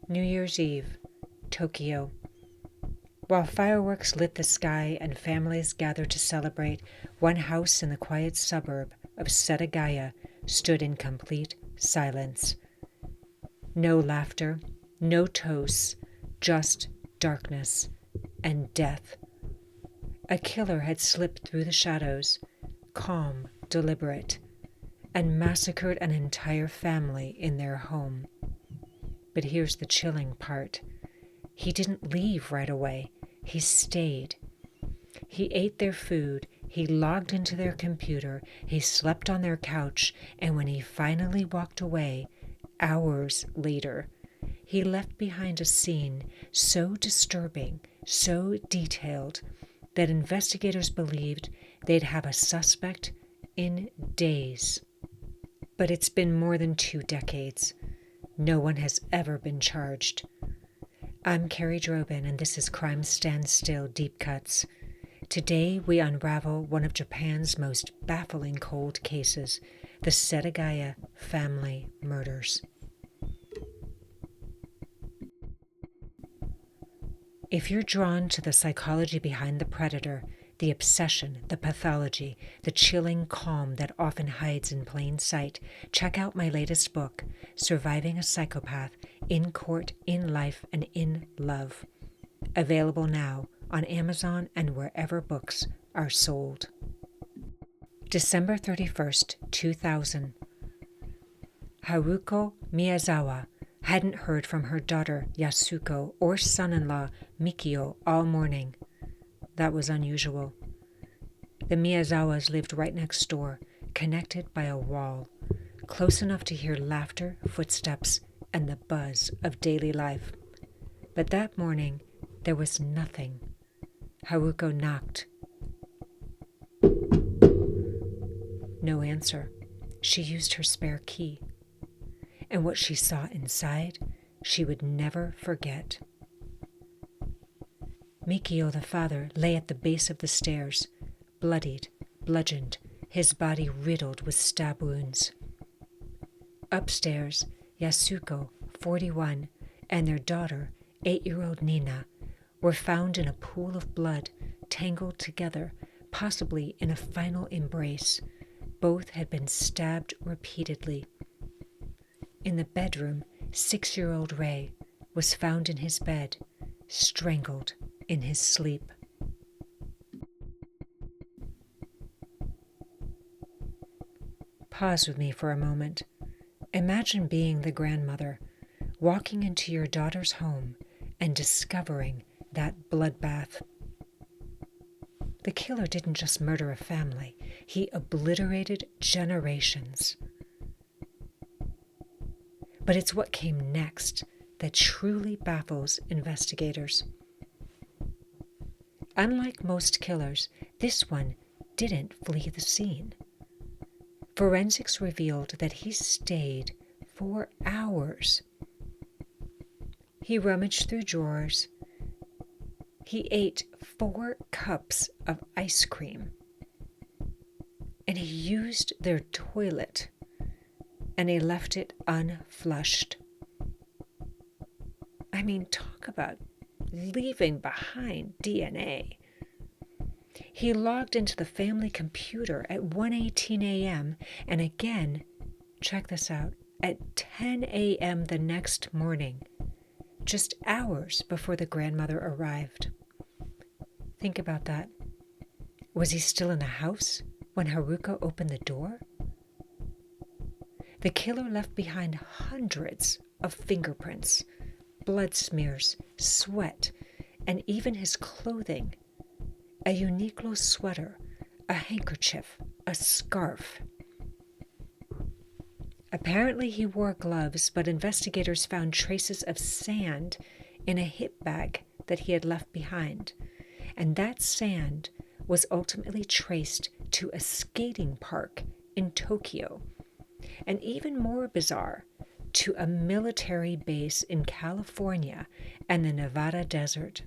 New Year's Eve, Tokyo. While fireworks lit the sky and families gathered to celebrate, one house in the quiet suburb of Setagaya stood in complete silence. No laughter, no toasts, just darkness and death. A killer had slipped through the shadows, calm, deliberate, and massacred an entire family in their home. But here's the chilling part. He didn't leave right away. He stayed. He ate their food, he logged into their computer, he slept on their couch, and when he finally walked away, hours later, he left behind a scene so disturbing, so detailed, that investigators believed they'd have a suspect in days. But it's been more than 2 decades. No one has ever been charged. I'm Kerrie Droban, and this is Crime Stands Still Deep Cuts. Today we unravel one of Japan's most baffling cold cases, the Setagaya family murders. If you're drawn to the psychology behind the predator, the obsession, the pathology, the chilling calm that often hides in plain sight, check out my latest book, Surviving a Psychopath, In Court, in Life, and in Love. Available now on Amazon and wherever books are sold. December 31st, 2000. Haruko Miyazawa hadn't heard from her daughter Yasuko or son-in-law Mikio all morning. That was unusual. The Miyazawas lived right next door, connected by a wall, close enough to hear laughter, footsteps, and the buzz of daily life. But that morning, there was nothing. Haruko knocked. No answer. She used her spare key. And what she saw inside, she would never forget. Mikio, the father, lay at the base of the stairs, bloodied, bludgeoned, his body riddled with stab wounds. Upstairs, Yasuko, 41, and their daughter, 8-year-old Nina, were found in a pool of blood, tangled together, possibly in a final embrace. Both had been stabbed repeatedly. In the bedroom, 6-year-old Ray was found in his bed, strangled in his sleep. Pause with me for a moment. Imagine being the grandmother, walking into your daughter's home and discovering that bloodbath. The killer didn't just murder a family, he obliterated generations. But it's what came next that truly baffles investigators. Unlike most killers, this one didn't flee the scene. Forensics revealed that he stayed for hours. He rummaged through drawers. He ate 4 cups of ice cream. And he used their toilet. And he left it unflushed. I mean, talk about leaving behind DNA. He logged into the family computer at 1:18 a.m. and again, check this out, at 10 a.m. the next morning, just hours before the grandmother arrived. Think about that. Was he still in the house when Haruko opened the door? The killer left behind hundreds of fingerprints, blood smears, sweat, and even his clothing. A Uniqlo sweater, a handkerchief, a scarf. Apparently he wore gloves, but investigators found traces of sand in a hip bag that he had left behind. And that sand was ultimately traced to a skating park in Tokyo. And even more bizarre, to a military base in California and the Nevada desert.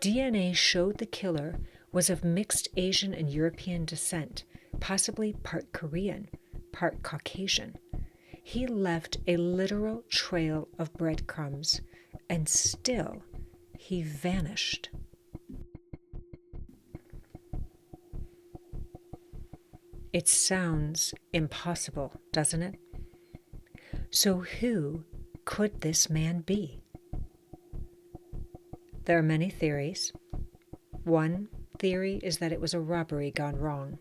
DNA showed the killer was of mixed Asian and European descent, possibly part Korean, part Caucasian. He left a literal trail of breadcrumbs, and still he vanished. It sounds impossible, doesn't it? So who could this man be? There are many theories. One theory is that it was a robbery gone wrong.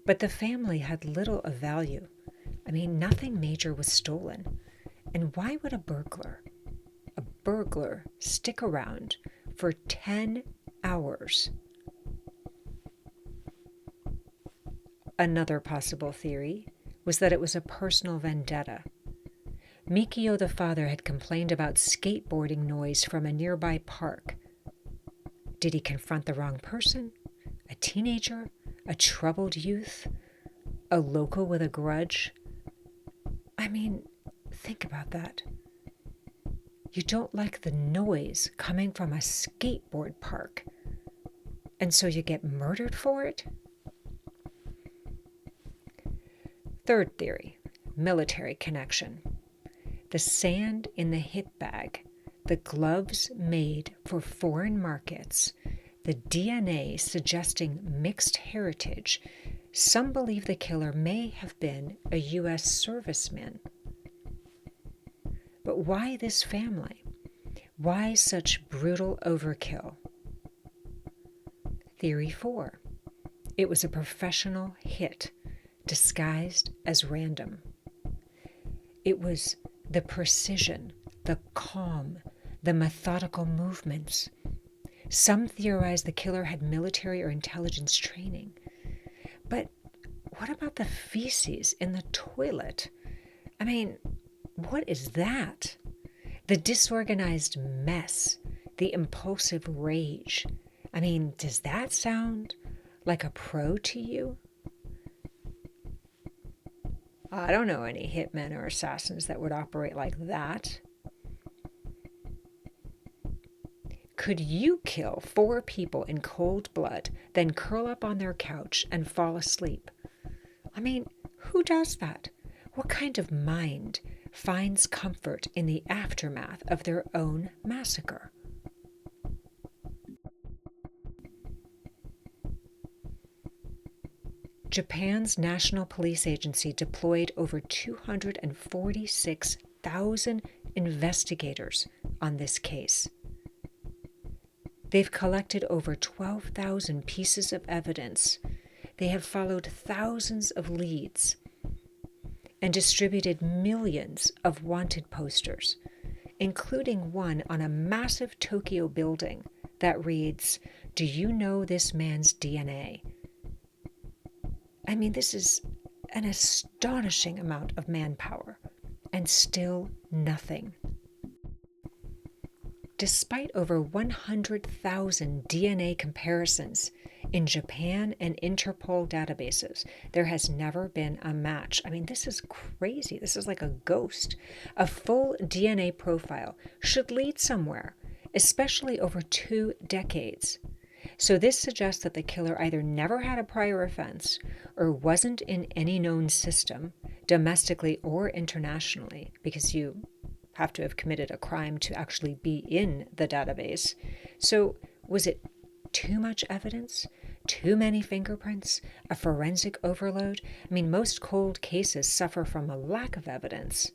But the family had little of value. I mean, nothing major was stolen. And why would a burglar stick around for 10 hours? Another possible theory was that it was a personal vendetta. Mikio the father had complained about skateboarding noise from a nearby park. Did he confront the wrong person? A teenager? A troubled youth? A local with a grudge? I mean, think about that. You don't like the noise coming from a skateboard park, and so you get murdered for it? Third theory, military connection. The sand in the hip bag, the gloves made for foreign markets, the DNA suggesting mixed heritage. Some believe the killer may have been a U.S. serviceman. But why this family? Why such brutal overkill? Theory 4. It was a professional hit, disguised as random. It was the precision, the calm, the methodical movements. Some theorize the killer had military or intelligence training. But what about the feces in the toilet? I mean, what is that? The disorganized mess, the impulsive rage. I mean, does that sound like a pro to you? I don't know any hitmen or assassins that would operate like that. Could you kill 4 people in cold blood, then curl up on their couch and fall asleep? I mean, who does that? What kind of mind finds comfort in the aftermath of their own massacre? Japan's National Police Agency deployed over 246,000 investigators on this case. They've collected over 12,000 pieces of evidence. They have followed thousands of leads and distributed millions of wanted posters, including one on a massive Tokyo building that reads, "Do you know this man's DNA?" I mean, this is an astonishing amount of manpower, and still nothing. Despite over 100,000 DNA comparisons in Japan and Interpol databases, there has never been a match. I mean, this is crazy. This is like a ghost. A full DNA profile should lead somewhere, especially over 2 decades. So this suggests that the killer either never had a prior offense or wasn't in any known system, domestically or internationally, because you have to have committed a crime to actually be in the database. So was it too much evidence? Too many fingerprints? A forensic overload? I mean, most cold cases suffer from a lack of evidence.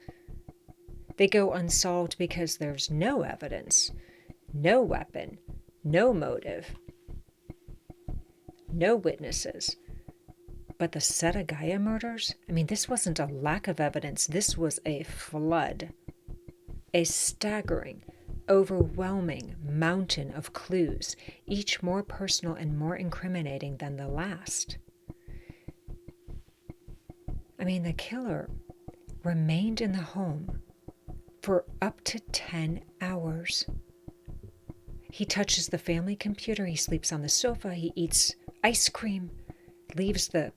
They go unsolved because there's no evidence, no weapon, no motive, no witnesses. But the Setagaya murders? I mean, this wasn't a lack of evidence. This was a flood. A staggering, overwhelming mountain of clues, each more personal and more incriminating than the last. I mean, the killer remained in the home for up to 10 hours. He touches the family computer, he sleeps on the sofa, he eats ice cream, leaves the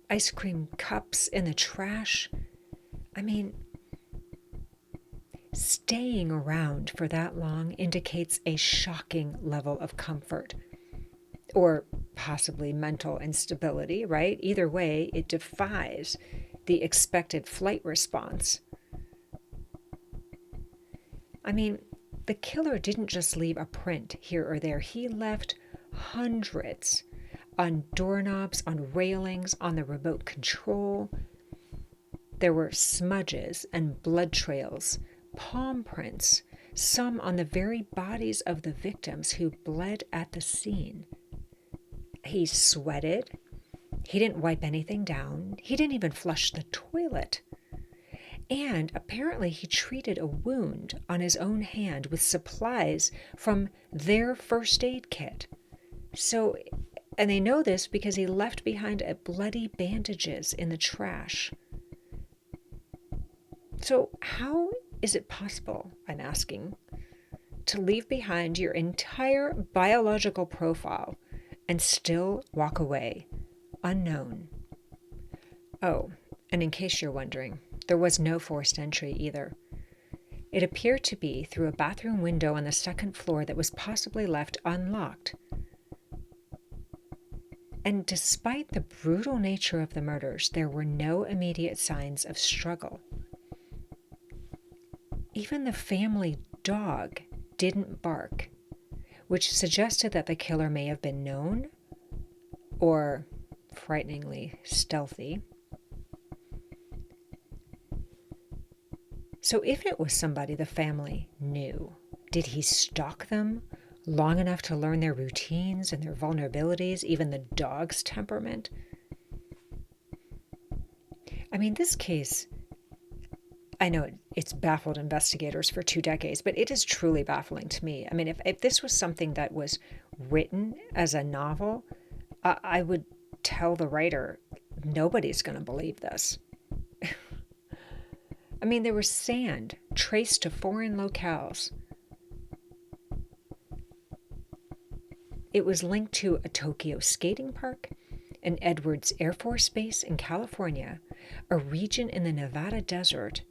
ice cream cups in the trash. I mean, staying around for that long indicates a shocking level of comfort, or possibly mental instability, right? Either way, it defies the expected flight response. I mean, the killer didn't just leave a print here or there. He left hundreds on doorknobs, on railings, on the remote control. There were smudges and blood trails, palm prints, some on the very bodies of the victims who bled at the scene. He sweated. He didn't wipe anything down. He didn't even flush the toilet. And apparently he treated a wound on his own hand with supplies from their first aid kit. So, and they know this because he left behind bloody bandages in the trash. So how is it possible, I'm asking, to leave behind your entire biological profile and still walk away, unknown? Oh, and in case you're wondering, there was no forced entry either. It appeared to be through a bathroom window on the second floor that was possibly left unlocked. And despite the brutal nature of the murders, there were no immediate signs of struggle. Even the family dog didn't bark, which suggested that the killer may have been known or frighteningly stealthy. So if it was somebody the family knew, did he stalk them long enough to learn their routines and their vulnerabilities, even the dog's temperament? I mean, this case, I know it's baffled investigators for 2 decades, but it is truly baffling to me. I mean, if this was something that was written as a novel, I would tell the writer, nobody's going to believe this. I mean, there was sand traced to foreign locales. It was linked to a Tokyo skating park, an Edwards Air Force Base in California, a region in the Nevada desert.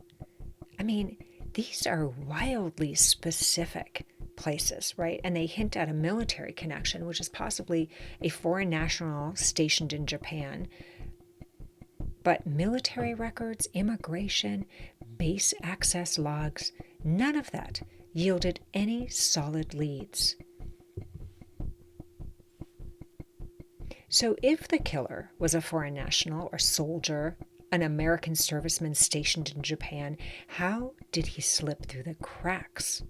I mean, these are wildly specific places, right? And they hint at a military connection, which is possibly a foreign national stationed in Japan. But military records, immigration, base access logs, none of that yielded any solid leads. So if the killer was a foreign national or soldier, an American serviceman stationed in Japan, how did he slip through the cracks?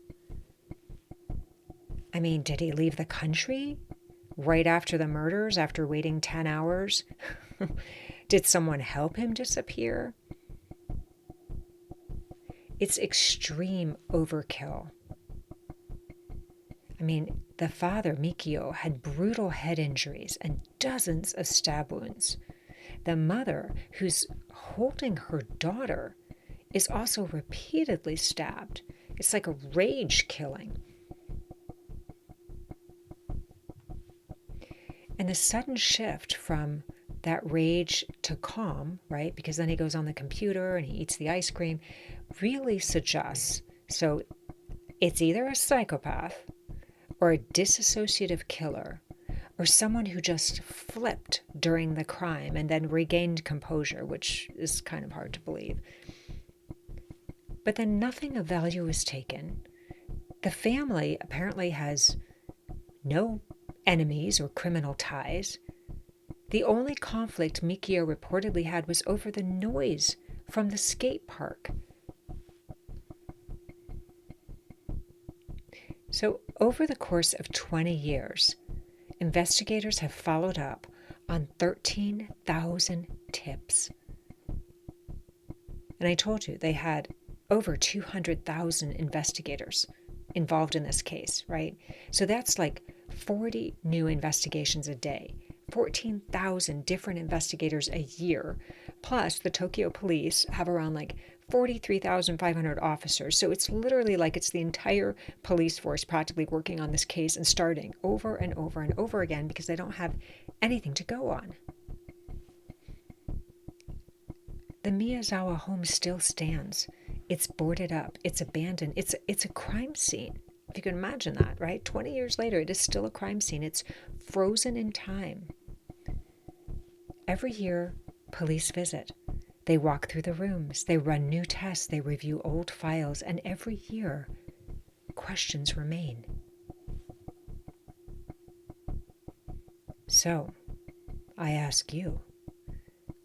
I mean, did he leave the country right after the murders, after waiting 10 hours? Did someone help him disappear? It's extreme overkill. I mean, the father, Mikio, had brutal head injuries and dozens of stab wounds. The mother, who's holding her daughter, is also repeatedly stabbed. It's like a rage killing. And the sudden shift from that rage to calm, right? Because then he goes on the computer and he eats the ice cream, really suggests, so it's either a psychopath or a dissociative killer or someone who just flipped during the crime and then regained composure, which is kind of hard to believe. But then nothing of value is taken. The family apparently has no enemies or criminal ties. The only conflict Mikio reportedly had was over the noise from the skate park. So over the course of 20 years, investigators have followed up on 13,000 tips. And I told you they had over 200,000 investigators involved in this case, right? So that's like 40 new investigations a day, 14,000 different investigators a year. Plus, the Tokyo police have around like 43,500 officers. So it's literally like it's the entire police force practically working on this case and starting over and over and over again because they don't have anything to go on. The Miyazawa home still stands. It's boarded up. It's abandoned. It's a crime scene. If you can imagine that, right? 20 years later, it is still a crime scene. It's frozen in time. Every year, police visit. They walk through the rooms, they run new tests, they review old files, and every year, questions remain. So, I ask you,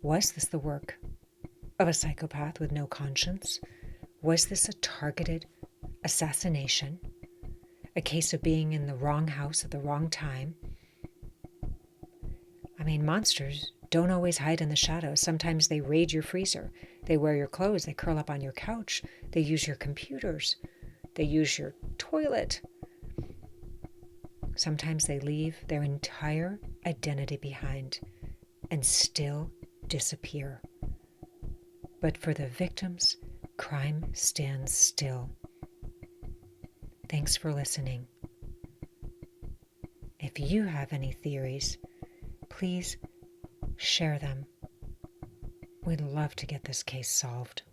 was this the work of a psychopath with no conscience? Was this a targeted assassination? A case of being in the wrong house at the wrong time? I mean, monsters don't always hide in the shadows. Sometimes they raid your freezer. They wear your clothes. They curl up on your couch. They use your computers. They use your toilet. Sometimes they leave their entire identity behind and still disappear. But for the victims, crime stands still. Thanks for listening. If you have any theories, please share them. We'd love to get this case solved.